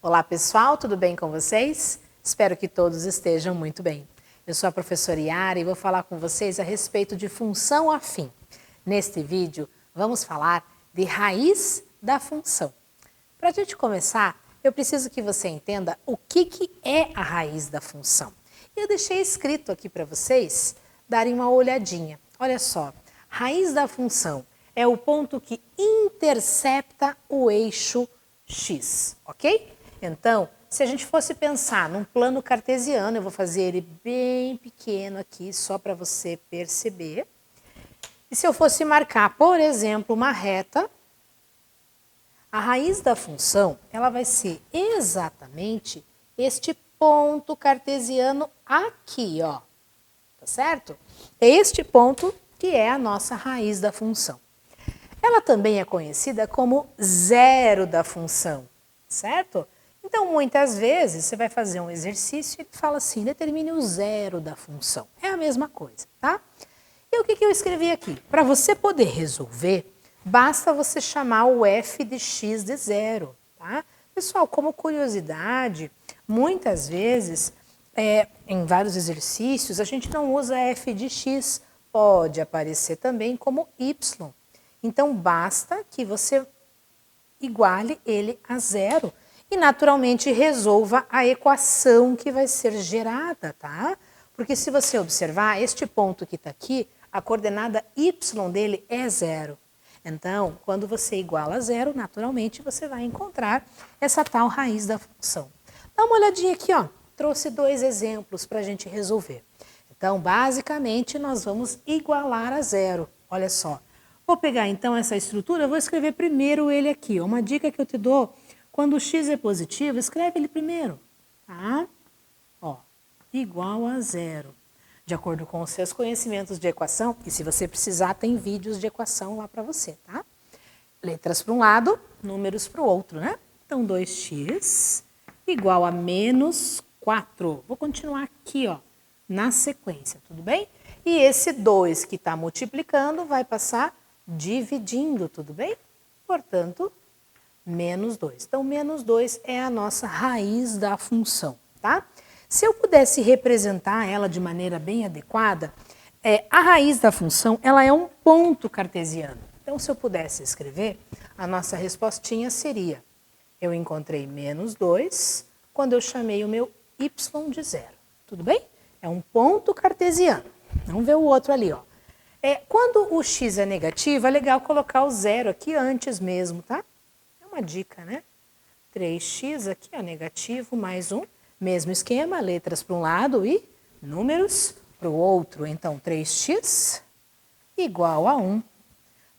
Olá pessoal, tudo bem com vocês? Espero que todos estejam muito bem. Eu sou a professora Yara e vou falar com vocês a respeito de função afim. Neste vídeo, vamos falar de raiz da função. Para a gente começar, eu preciso que você entenda o que é a raiz da função. Eu deixei escrito aqui para vocês darem uma olhadinha. Olha só, raiz da função é o ponto que intercepta o eixo x, ok? Então, se a gente fosse pensar num plano cartesiano, eu vou fazer ele bem pequeno aqui, só para você perceber. E se eu fosse marcar, por exemplo, uma reta, a raiz da função, ela vai ser exatamente este ponto cartesiano aqui, ó. Tá certo? É este ponto que é a nossa raiz da função. Ela também é conhecida como zero da função, certo? Então, muitas vezes, você vai fazer um exercício e fala assim, determine o zero da função. É a mesma coisa, tá? E o que eu escrevi aqui? Para você poder resolver, basta você chamar o f de x de zero, tá? Pessoal, como curiosidade, muitas vezes, em vários exercícios, a gente não usa f de x, pode aparecer também como y. Então, basta que você iguale ele a zero e, naturalmente, resolva a equação que vai ser gerada, tá? Porque se você observar, este ponto que está aqui, a coordenada y dele é zero. Então, quando você iguala a zero, naturalmente, você vai encontrar essa tal raiz da função. Dá uma olhadinha aqui, ó. Trouxe dois exemplos para a gente resolver. Então, basicamente, nós vamos igualar a zero. Olha só. Vou pegar então essa estrutura, vou escrever primeiro ele aqui. Uma dica que eu te dou, quando o x é positivo, escreve ele primeiro, tá? Ó, igual a zero. De acordo com os seus conhecimentos de equação, e se você precisar, tem vídeos de equação lá para você, tá? Letras para um lado, números para o outro, né? Então, 2x igual a menos 4. Vou continuar aqui, ó, na sequência, tudo bem? E esse 2 que está multiplicando vai passar dividindo, tudo bem? Portanto, menos 2. Então, menos 2 é a nossa raiz da função, tá? Se eu pudesse representar ela de maneira bem adequada, a raiz da função, ela é um ponto cartesiano. Então, se eu pudesse escrever, a nossa respostinha seria, eu encontrei menos 2 quando eu chamei o meu y de zero, tudo bem? É um ponto cartesiano. Vamos ver o outro ali, ó. Quando o x é negativo, é legal colocar o zero aqui antes mesmo, tá? É uma dica, né? 3x aqui, ó, negativo, mais 1. Mesmo esquema, letras para um lado e números para o outro. Então, 3x igual a 1.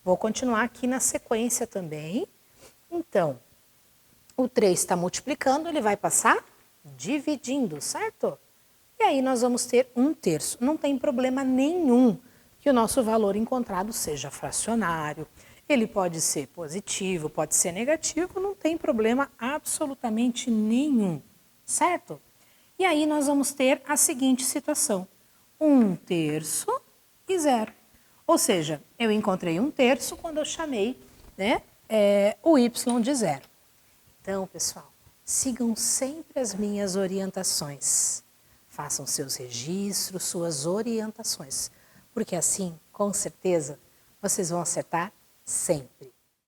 Vou continuar aqui na sequência também. Então, o 3 está multiplicando, ele vai passar dividindo, certo? E aí nós vamos ter 1/3. Não tem problema nenhum que o nosso valor encontrado seja fracionário. Ele pode ser positivo, pode ser negativo, não tem problema absolutamente nenhum, certo? E aí nós vamos ter a seguinte situação. 1/3 e 0. Ou seja, eu encontrei 1/3 quando eu chamei, né, o y de 0. Então, pessoal, sigam sempre as minhas orientações. Façam seus registros, suas orientações, porque assim, com certeza, vocês vão acertar sempre.